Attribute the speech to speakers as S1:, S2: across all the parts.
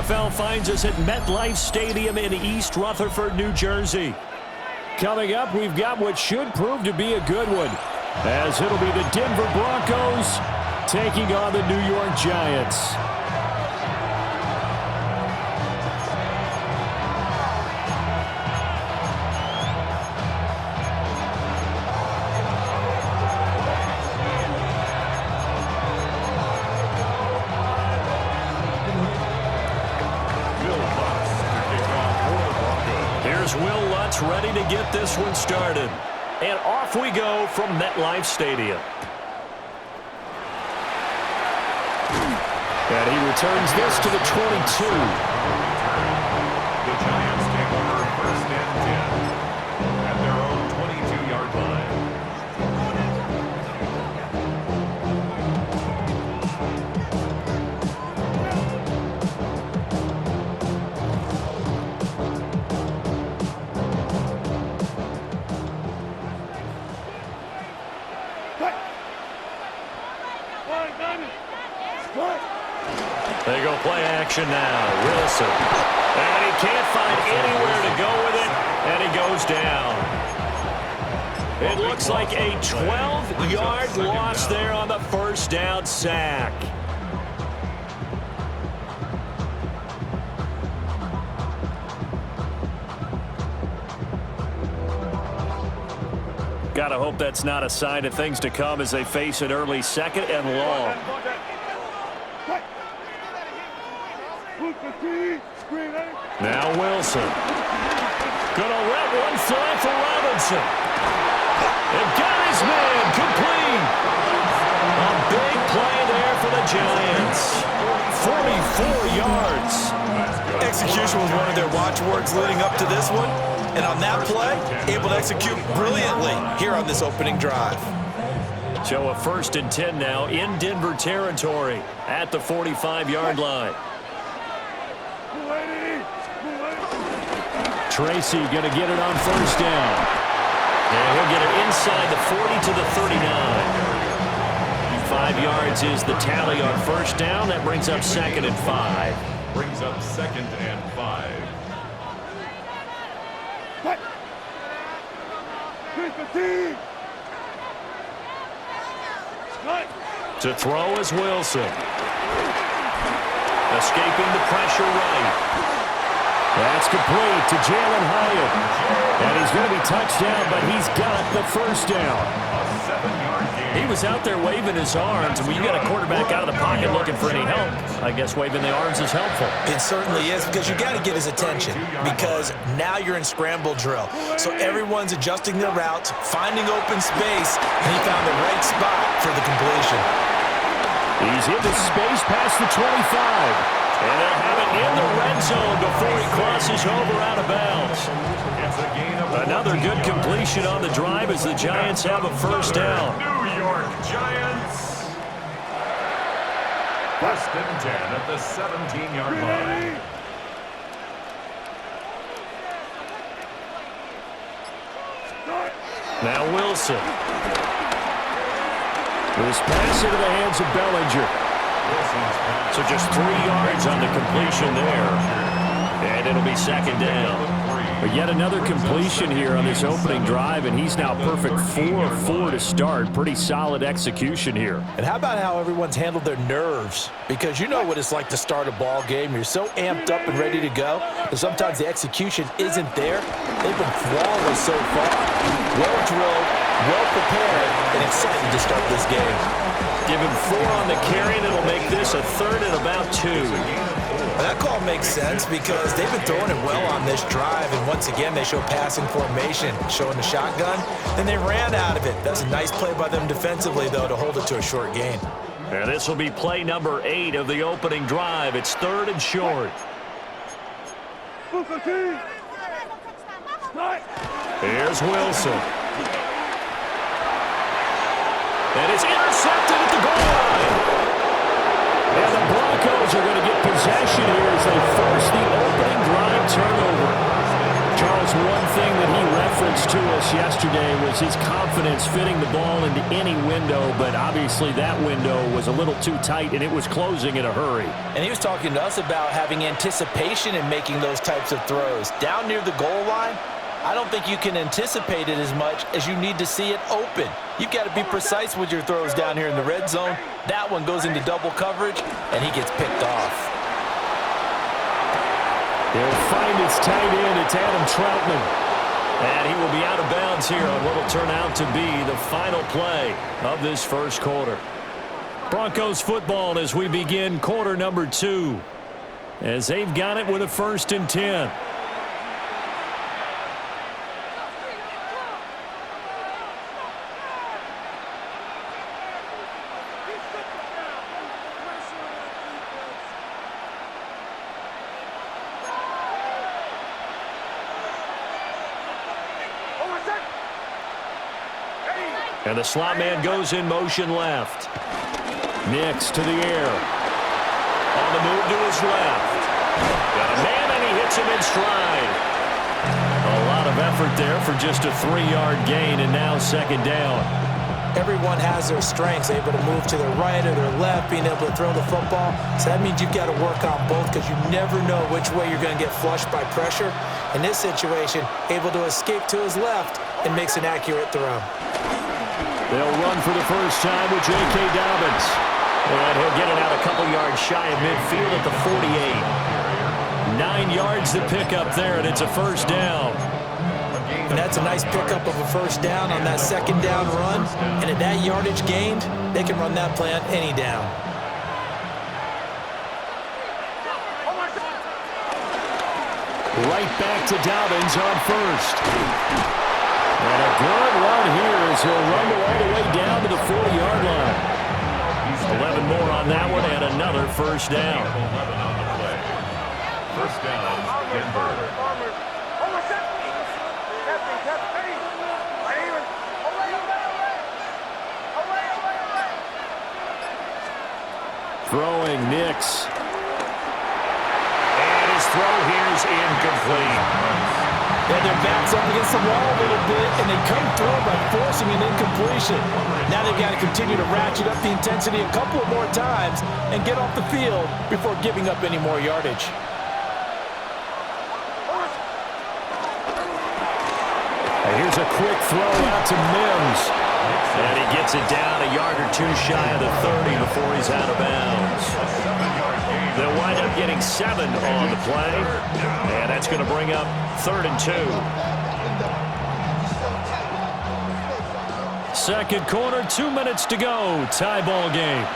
S1: NFL finds us at MetLife Stadium in East Rutherford, New Jersey. Coming up, we've got what should prove to be a good one, as it'll be the Denver Broncos taking on the New York Giants. Will Lutz ready to get this one started. And off we go from MetLife Stadium. And he returns this to the 22.
S2: The Giants take over first and 10 at their own 22-yard line.
S1: They go play action now. Wilson. And he can't find anywhere to go with it, and he goes down. It looks like a 12-yard loss there on the first down sack. Gotta hope that's not a sign of things to come as they face an early second and long. Now Wilson. Gonna let one fly for Robinson. And got his man complete. A big play there for the Giants. 44 yards.
S3: Execution was one of their watchwords leading up to this one. And on that play, able to execute brilliantly here on this opening drive.
S1: So a 1st and 10 now in Denver territory at the 45-yard line. Tracy going to get it on first down. And he'll get it inside the 40 to the 39. 5 yards is the tally on first down. That brings up 2nd and 5.
S2: Brings up 2nd and 5.
S1: To throw is Wilson. Escaping the pressure right. That's complete to Jalen Hyatt. And he's going to be touched down, but he's got the first down. He was out there waving his arms, and when you got a quarterback out of the pocket looking for any help, I guess waving the arms is helpful.
S3: It certainly is, because you got to get his attention, because now you're in scramble drill. So everyone's adjusting their routes, finding open space, and he found the right spot for the completion.
S1: He's into space past the 25. And they'll have it in the red zone before he crosses over out of bounds. Another good completion on the drive as the Giants have a first down.
S2: New York Giants. 1st and 10 at the 17-yard line.
S1: Now Wilson. This pass into the hands of Bellinger. So just 3 yards on the completion there. And it'll be 2nd down. But yet another completion here on this opening drive, and he's now perfect 4-4 to start. Pretty solid execution here.
S3: And how about how everyone's handled their nerves? Because you know what it's like to start a ball game. You're so amped up and ready to go, but sometimes the execution isn't there. They've been flawless so far. Well drilled, well prepared, and excited to start this game.
S1: Give him 4 on the carry, and it'll make this a 3rd and about 2.
S3: That call makes sense because they've been throwing it well on this drive, and once again they show passing formation, showing the shotgun. Then they ran out of it. That's a nice play by them defensively, though, to hold it to a short gain.
S1: And this will be play number 8 of the opening drive. It's 3rd and short. Here's Wilson. And it's intercepted at the goal line. And the Broncos are going to get possession here as they force the opening drive turnover. Charles, one thing that he referenced to us weakness yesterday was his confidence fitting the ball into any window, but obviously that window was a little too tight, and it was closing in a hurry.
S3: And he was talking to us about having anticipation in making those types of throws. Down near the goal line, I don't think you can anticipate it as much as you need to see it open. You've got to be precise with your throws down here in the red zone. That one goes into double coverage, and he gets picked off.
S1: They'll find his tight end. It's Adam Troutman. And he will be out of bounds here on what will turn out to be the final play of this first quarter. Broncos football as we begin quarter number 2. As they've got it with a 1st and 10. And the slot man goes in motion left. Nix to the air. On the move to his left. Got a man, and he hits him in stride. A lot of effort there for just a 3-yard gain, and now 2nd down.
S3: Everyone has their strengths, able to move to their right or their left, being able to throw the football. So that means you've got to work on both because you never know which way you're going to get flushed by pressure. In this situation, able to escape to his left and makes an accurate throw.
S1: They'll run for the first time with J.K. Dobbins. And he'll get it out a couple yards shy of midfield at the 48. 9 yards to pick up there, and it's a 1st down.
S3: And that's a nice pickup of a 1st down on that 2nd down run. And at that yardage gained, they can run that play on any down.
S1: Right back to Dobbins on 1st. And a good run here as he'll run all the way down to the 40-yard line. 11 more on that one and another 1st down.
S2: 1st down, Denver.
S1: Throwing Nix. And his throw here is incomplete.
S3: And their back's up against the wall a little bit, and they come through by forcing an incompletion. Now they've got to continue to ratchet up the intensity a couple more times and get off the field before giving up any more yardage.
S1: And here's a quick throw out to Mims. And he gets it down a yard or 2 shy of the 30 before he's out of bounds. They'll wind up getting 7 on the play. And that's going to bring up 3rd and 2. 2nd quarter, 2 minutes to go. Tie ball game.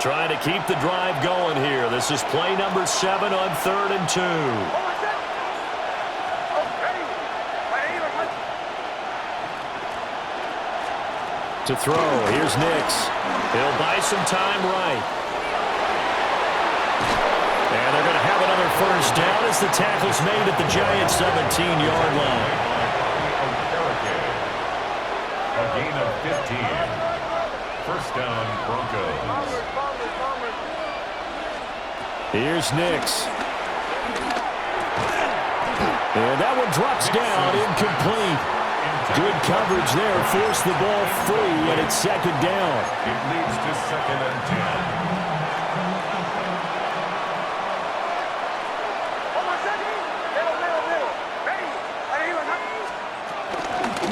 S1: Trying to keep the drive going here. This is play number 7 on 3rd and 2. To throw, here's Nix. He'll buy some time right. And they're going to have another 1st down as the tackle's made at the Giants' 17-yard line.
S2: A gain of 15. 1st down, Broncos.
S1: Here's Nix. And that one drops down, incomplete. Good coverage there, forced the ball free, and it's 2nd down.
S2: It leads to 2nd and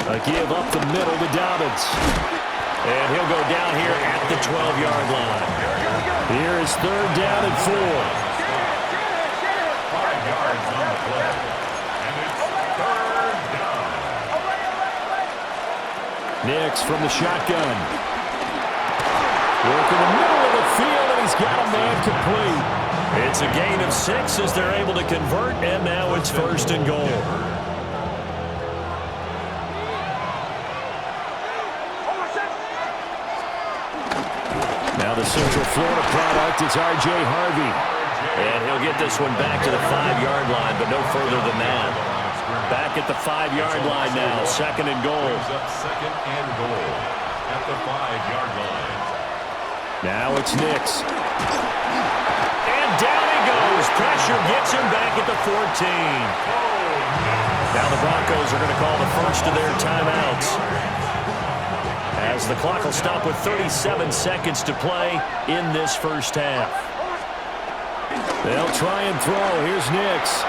S1: 10. A give up the middle to Dobbins. And he'll go down here at the 12-yard line. Here is 3rd down and 4.
S2: 5 yards on the play. And it's 3rd down.
S1: Nix from the shotgun. Work in the middle of the field, and he's got a man complete. It's a gain of 6 as they're able to convert, and now it's 1st and goal. Now the Central Florida product is R.J. Harvey. And he'll get this one back to the 5-yard line, but no further than that. Back at the 5-yard line now, 2nd and goal.
S2: Up 2nd and goal at the 5-yard line.
S1: Now it's Nix. pressure gets him back at the 14. Now the Broncos are going to call the first of their timeouts, as the clock will stop with 37 seconds to play in this first half. They'll try and throw. Here's Nix.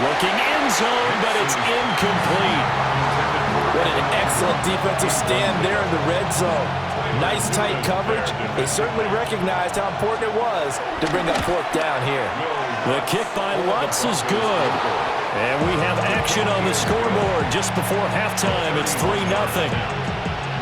S1: Looking end zone, but it's incomplete.
S3: What an excellent defensive stand there in the red zone. Nice tight coverage. They certainly recognized how important it was to bring up fourth down here.
S1: The kick by Lutz is good. And we have action on the scoreboard just before halftime. It's 3-0.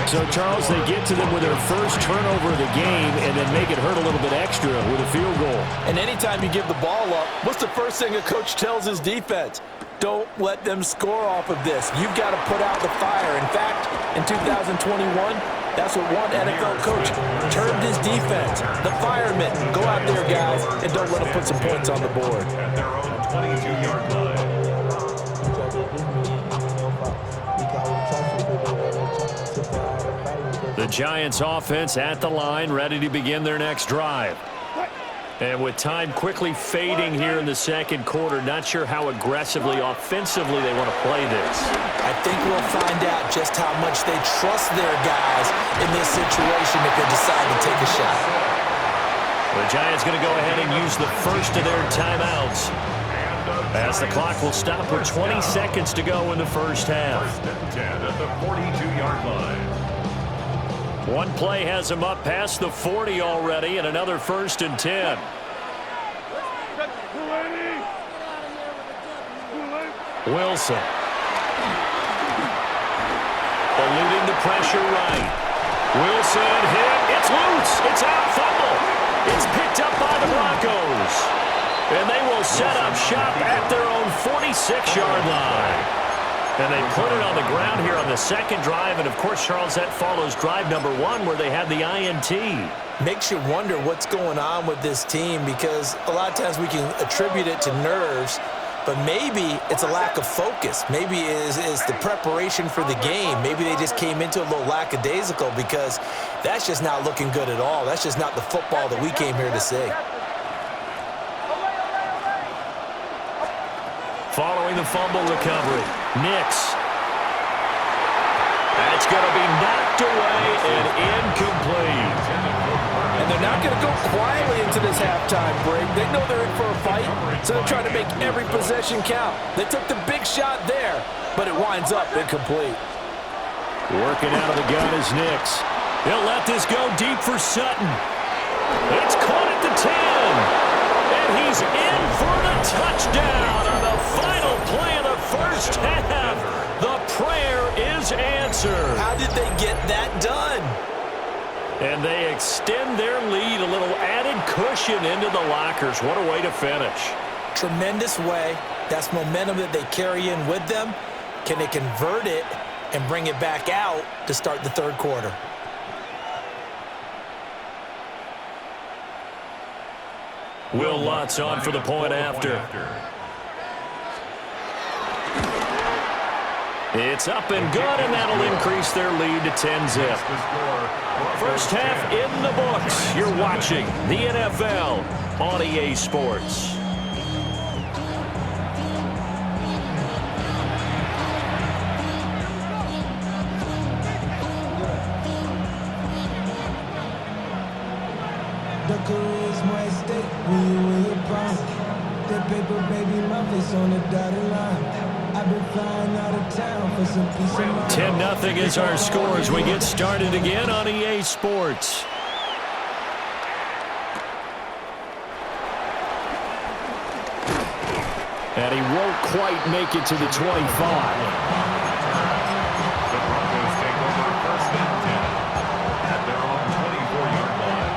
S1: So, Charles, they get to them with their first turnover of the game and then make it hurt a little bit extra with a field goal.
S3: And anytime you give the ball up, what's the first thing a coach tells his defense? Don't let them score off of this. You've got to put out the fire. In fact, in 2021, that's what one NFL coach termed his defense. The firemen. Go out there, guys, and don't let them put some points on the board.
S2: At their own 22-yard line.
S1: The Giants offense at the line, ready to begin their next drive. And with time quickly fading here in the second quarter, not sure how aggressively, offensively they want to play this.
S3: I think we'll find out just how much they trust their guys in this situation if they decide to take a shot.
S1: The Giants going to go ahead and use the first of their timeouts, as the clock will stop with 20 seconds to go in the first half.
S2: First and 10 at the 42-yard line.
S1: One play has him up past the 40 already, and another first and 10. Wilson. Eluding the pressure right. Wilson hit. It's loose. It's out. Fumble. It's picked up by the Broncos. And they will set up shop at their own 46-yard line. And they put it on the ground here on the second drive. And, of course, Charles, that follows drive number 1 where they had the INT.
S3: Makes you wonder what's going on with this team, because a lot of times we can attribute it to nerves, but maybe it's a lack of focus. Maybe it's the preparation for the game. Maybe they just came into a little lackadaisical, because that's just not looking good at all. That's just not the football that we came here to see.
S1: Following the fumble recovery, Nix. That's going to be knocked away and incomplete.
S3: And they're not going to go quietly into this halftime break. They know they're in for a fight, so they're trying to make every possession count. They took the big shot there, but it winds up incomplete.
S1: Working out of the gun is Nix. He'll let this go deep for Sutton. It's caught at the 10. And he's in for the touchdown on the final play of the first half. The prayer is answered.
S3: How did they get that done?
S1: And they extend their lead, a little added cushion into the lockers. What a way to finish.
S3: Tremendous way. That's momentum that they carry in with them. Can they convert it and bring it back out to start the third quarter?
S1: Will Lutz on for the point after. It's up and good, and that'll increase their lead to 10-zip. First half in the books. You're watching the NFL on EA Sports.
S4: The career's more at stake when you win your prime. That paper, baby, my face on the dotted line. I've been flying out of town for some peace of mind.
S1: 10-0 is our score as we get started again on EA Sports. And he won't quite make it to the 25.
S2: The Broncos take over first and 10 at their own 24-yard line.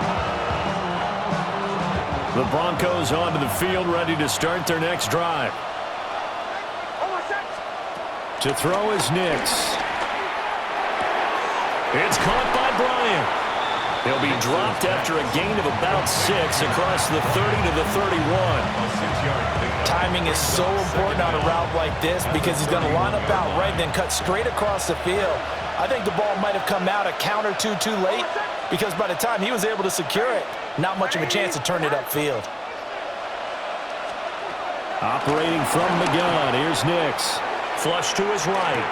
S1: The Broncos onto the field, ready to start their next drive. To throw is Nix. It's caught by Bryant. He'll be dropped after a gain of about 6 across the 30 to the 31.
S3: Timing is so important on a route like this, because he's going to line up out right and then cut straight across the field. I think the ball might have come out a count or two too late, because by the time he was able to secure it, not much of a chance to turn it upfield.
S1: Operating from the gun, here's Nix. Flush to his right.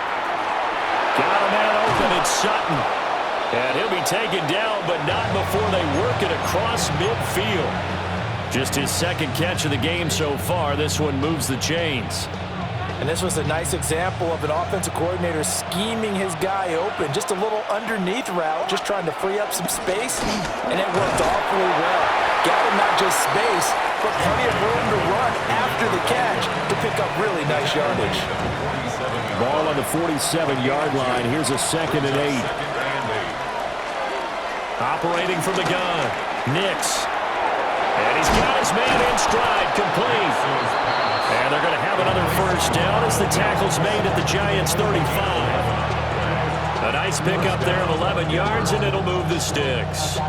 S1: Got a man open, it's Sutton. And he'll be taken down, but not before they work it across midfield. Just his second catch of the game so far. This one moves the chains.
S3: And this was a nice example of an offensive coordinator scheming his guy open. Just a little underneath route, just trying to free up some space, and it worked awfully well. Got him not just space, but plenty of room to run after the catch to pick up really nice yardage.
S1: Ball on the 47-yard line. Here's a 2nd and 8. Operating from the gun, Nix. And he's got his man in stride, complete. And they're going to have another first down as the tackle's made at the Giants' 35. A nice pickup there of 11 yards, and it'll move the sticks.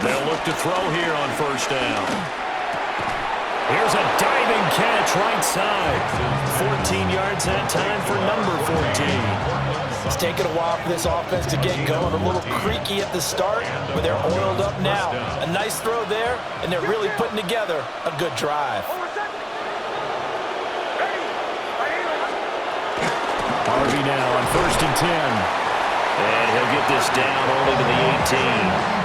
S1: They'll look to throw here on first down. Here's a diving catch right side. 14 yards that time for number 14.
S3: It's taken a while for this offense to get going. A little creaky at the start, but they're oiled up now. A nice throw there, and they're really putting together a good drive.
S1: Harvey now on 1st and 10. And he'll get this down only to the 18.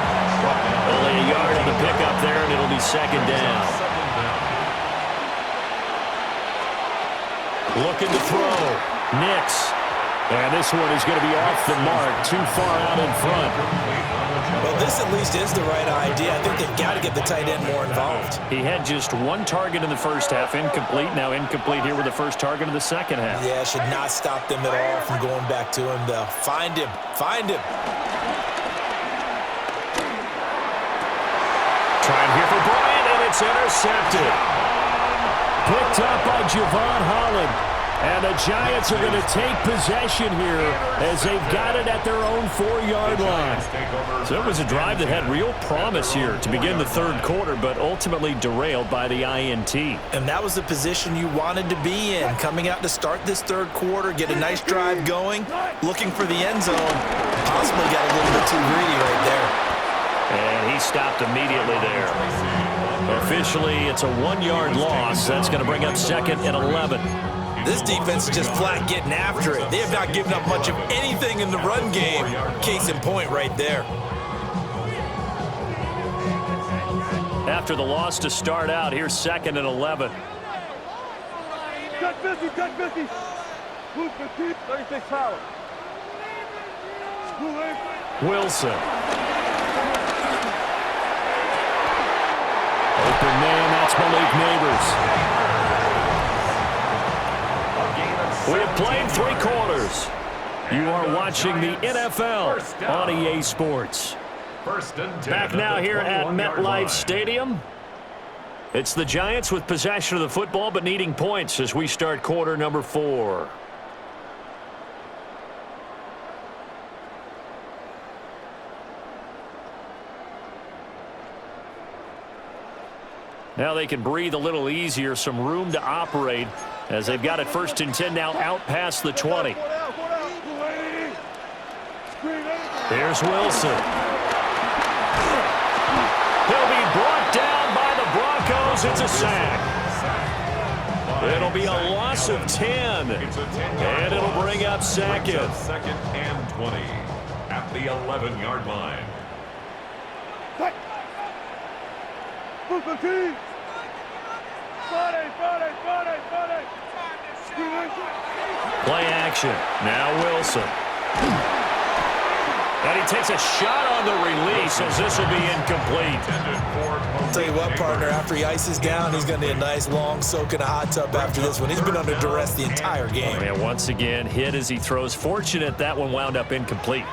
S1: Only a yard on the pickup there, and it'll be 2nd down. Looking to throw. Nix. And this one is going to be off the mark, too far out in front.
S3: Well, this at least is the right idea. I think they've got to get the tight end more involved.
S1: He had just one target in the first half, incomplete. Now incomplete here with the first target of the second half.
S3: Yeah, should not stop them at all from going back to him, though. Find him. Find him.
S1: Trying here for Bryant, and it's intercepted. Picked up by Javon Holland. And the Giants are going to take possession here as they've got it at their own 4-yard line. So it was a drive that had real promise here to begin the third quarter, but ultimately derailed by the INT.
S3: And that was the position you wanted to be in, coming out to start this third quarter, get a nice drive going, looking for the end zone. Possibly got a little bit too greedy right there.
S1: And he stopped immediately there. Officially, it's a 1-yard loss. That's going to bring up 2nd and 11.
S3: This defense is just flat getting after it. They have not given up much of anything in the run game. Case in point right there.
S1: After the loss to start out, here's 2nd and 11.
S5: Cut 50, cut 50. Move 50, 36 power.
S1: Wilson. Open man, that's Malik Neighbors. We have played 3 quarters. You are watching the NFL on EA Sports. Back now here at MetLife Stadium. It's the Giants with possession of the football but needing points as we start quarter number 4. Now they can breathe a little easier, some room to operate as they've got it 1st and 10 now out past the 20. There's Wilson. He'll be brought down by the Broncos. It's a sack. It'll be a loss of 10. And it'll bring up 2nd.
S2: 2nd and 20 at the 11-yard line.
S1: Play action. Now Wilson. And he takes a shot on the release as this will be incomplete.
S3: I'll tell you what, partner, after he ices down, he's going to need a nice long soak in a hot tub after this one. He's been under duress the entire game.
S1: And once again, hit as he throws. Fortunate that one wound up incomplete.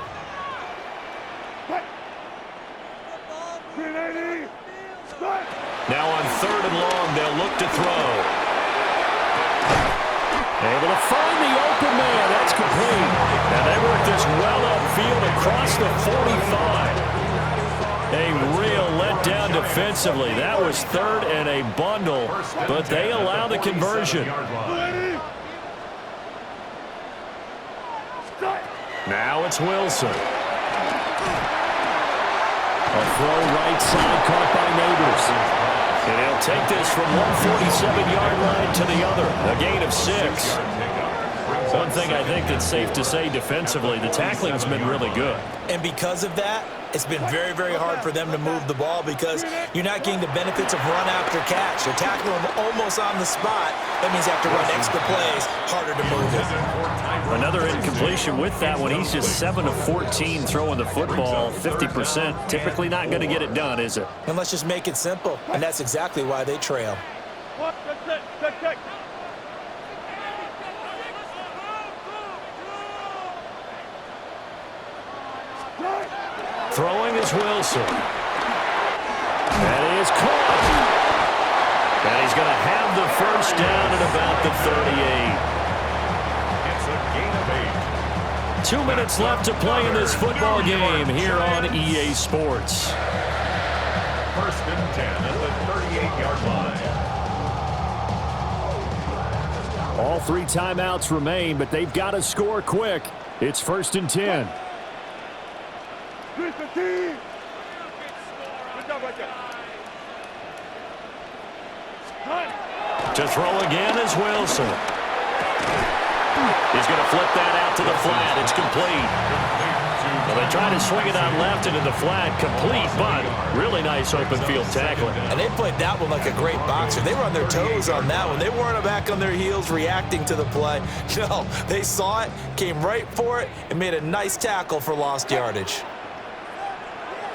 S1: Now on 3rd and long, they'll look to throw. Able to find the open man. That's complete. And they work this well upfield across the 45. A real letdown defensively. That was 3rd and a bundle, but they allow the conversion. Now it's Wilson. A throw right side caught by Neighbors. And he'll take this from 147-yard line to the other. A gain of 6. One thing I think that's safe to say defensively, the tackling's been really good.
S3: And because of that, it's been very, very hard for them to move the ball because you're not getting the benefits of run after catch. You're tackling them almost on the spot. That means you have to run extra plays, harder to move it.
S1: Another incompletion with that one. He's just 7 of 14 throwing the football, 50%. Typically not going to get it done, is it?
S3: And let's just make it simple. And that's exactly why they trail.
S5: Check.
S1: Throwing is Wilson. That is caught. And he's going to have the first down at about the 38.
S2: It's a gain of 8.
S1: 2 minutes left to play in this football game here on EA Sports.
S2: First and 10 at the 38-yard line.
S1: All 3 timeouts remain, but they've got to score quick. It's first and 10.
S5: Good job right there.
S1: To throw again is Wilson. He's going to flip that out to the flat. It's complete. Well, they try to swing it on left into the flat. Complete, but really nice open field tackling.
S3: And they played that one like a great boxer. They were on their toes on that one. They weren't back on their heels reacting to the play. No, they saw it, came right for it, and made a nice tackle for lost yardage.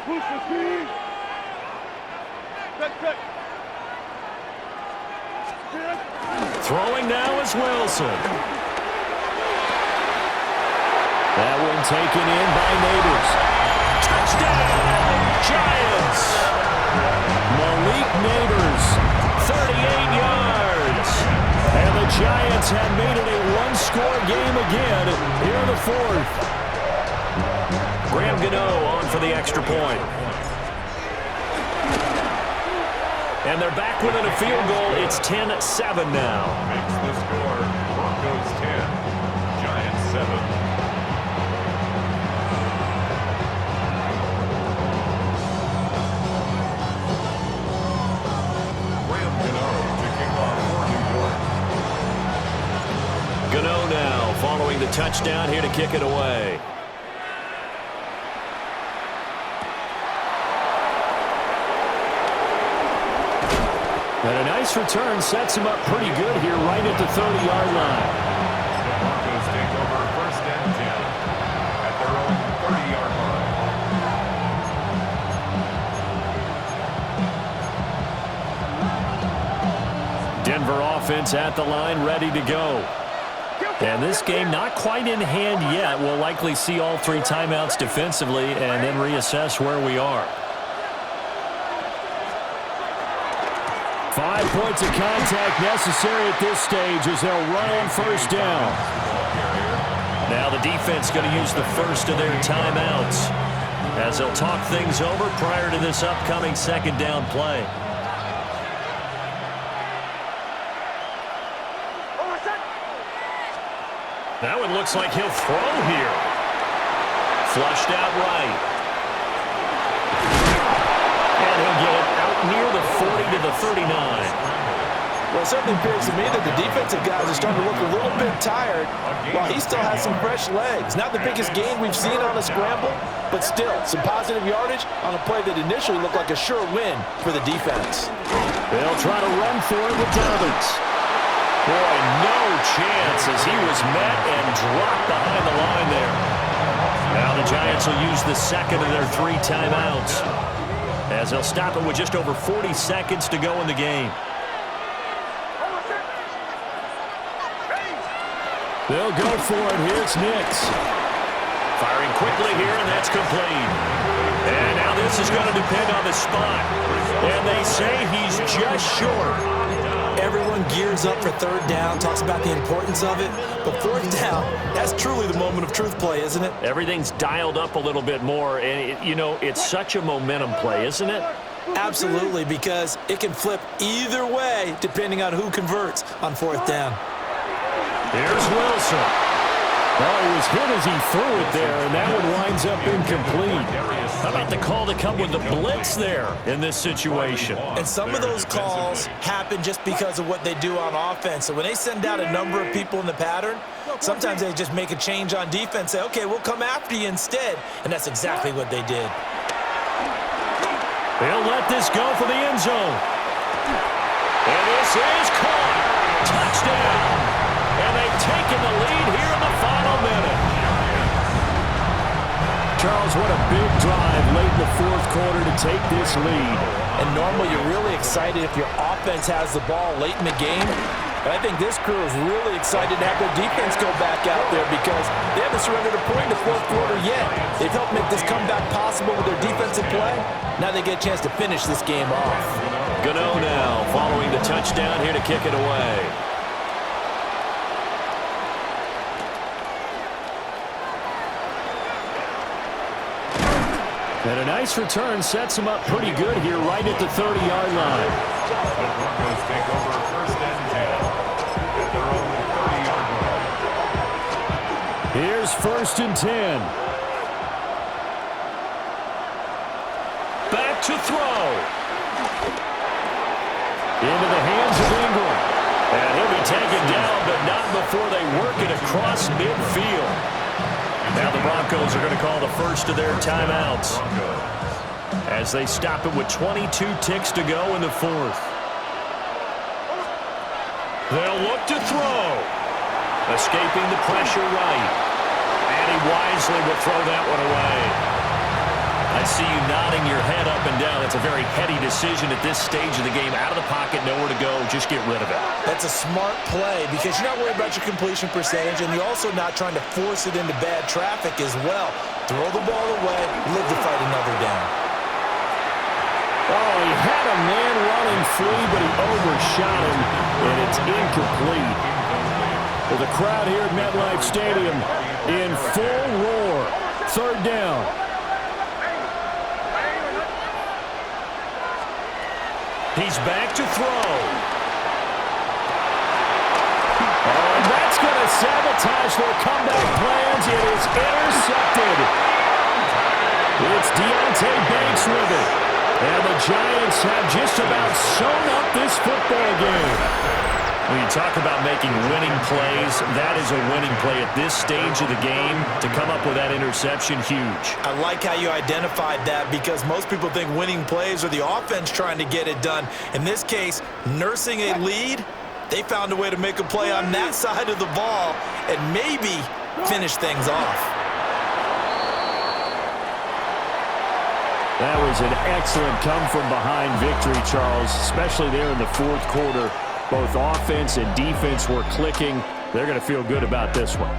S5: Push the speed. Check.
S1: Throwing now is Wilson. That one taken in by Neighbors. Touchdown, Giants! Malik Neighbors, 38 yards. And the Giants have made it a one-score game again here in the 4th. Graham Gano on for the extra point. And they're back within a field goal. It's 10-7 now.
S2: Makes the score Broncos 10, Giants 7. Graham Gano to kick off for New York.
S1: Gano now following the touchdown here to kick it away. And a nice return sets him up pretty good here right at the 30-yard line.
S2: The Broncos take over first and 10 at their own 30-yard line.
S1: Denver offense at the line, ready to go. And this game not quite in hand yet. We'll likely see all 3 timeouts defensively and then reassess where we are. 5 points of contact necessary at this stage as they'll run on first down. Now the defense going to use the first of their timeouts as they'll talk things over prior to this upcoming second down play. That one looks like he'll throw here. Flushed out right. And he'll get it out near the 40 to the 39.
S3: Well, it certainly appears to me that the defensive guys are starting to look a little bit tired while he still has some fresh legs. Not the biggest gain we've seen on a scramble, but still some positive yardage on a play that initially looked like a sure win for the defense.
S1: They'll try to run for it with Dobbins. Boy, no chance as he was met and dropped behind the line there. Now the Giants will use the second of their 3 timeouts as they'll stop it with just over 40 seconds to go in the game. They'll go for it. Here's Nix. Firing quickly here, and that's complete. And now this is going to depend on the spot. And they say he's just short.
S3: Everyone gears up for third down, talks about the importance of it. But fourth down, that's truly the moment of truth play, isn't it?
S1: Everything's dialed up a little bit more. And, it's such a momentum play, isn't it?
S3: Absolutely, because it can flip either way depending on who converts on fourth down.
S1: Here's Wilson. Oh, he was hit as he threw it there, and that one winds up incomplete. How about the call to come with the blitz there in this situation?
S3: And some of those calls happen just because of what they do on offense. So when they send out a number of people in the pattern, sometimes they just make a change on defense, say, okay, we'll come after you instead. And that's exactly what they did.
S1: They'll let this go for the end zone. And this is caught. Touchdown. And they've taken the lead here in the final minute. Charles, what a big drive late in the fourth quarter to take this lead.
S3: And normally you're really excited if your offense has the ball late in the game. But I think this crew is really excited to have their defense go back out there because they haven't surrendered a point in the fourth quarter yet. They've helped make this comeback possible with their defensive play. Now they get a chance to finish this game off.
S1: Gano now following the touchdown here to kick it away. And a nice return sets him up pretty good here right at the 30-yard line.
S2: The Broncos take over first and 10 at their own 30-yard line.
S1: Here's first and 10. Back to throw. Into the hands of Ingram. And he'll be taken down, but not before they work it across midfield. Now the Broncos are going to call the first of their timeouts as they stop it with 22 ticks to go in the fourth. They'll look to throw. Escaping the pressure right. And he wisely will throw that one away. I see you nodding your head up and down. It's a very heady decision at this stage of the game. Out of the pocket, nowhere to go. Just get rid of it.
S3: That's a smart play because you're not worried about your completion percentage, and you're also not trying to force it into bad traffic as well. Throw the ball away, live to fight another down.
S1: Oh, he had a man running free, but he overshot him, and it's incomplete. Well, the crowd here at MetLife Stadium in full roar. Third down. He's back to throw. Oh, and that's going to sabotage their comeback plans. It is intercepted. It's Deontay Banks with it. And the Giants have just about sewn up this football game. When you talk about making winning plays, that is a winning play at this stage of the game. To come up with that interception, huge.
S3: I like how you identified that because most people think winning plays are the offense trying to get it done. In this case, nursing a lead, they found a way to make a play on that side of the ball and maybe finish things off.
S1: That was an excellent come-from-behind victory, Charles, especially there in the fourth quarter. Both offense and defense were clicking. They're going to feel good about this one.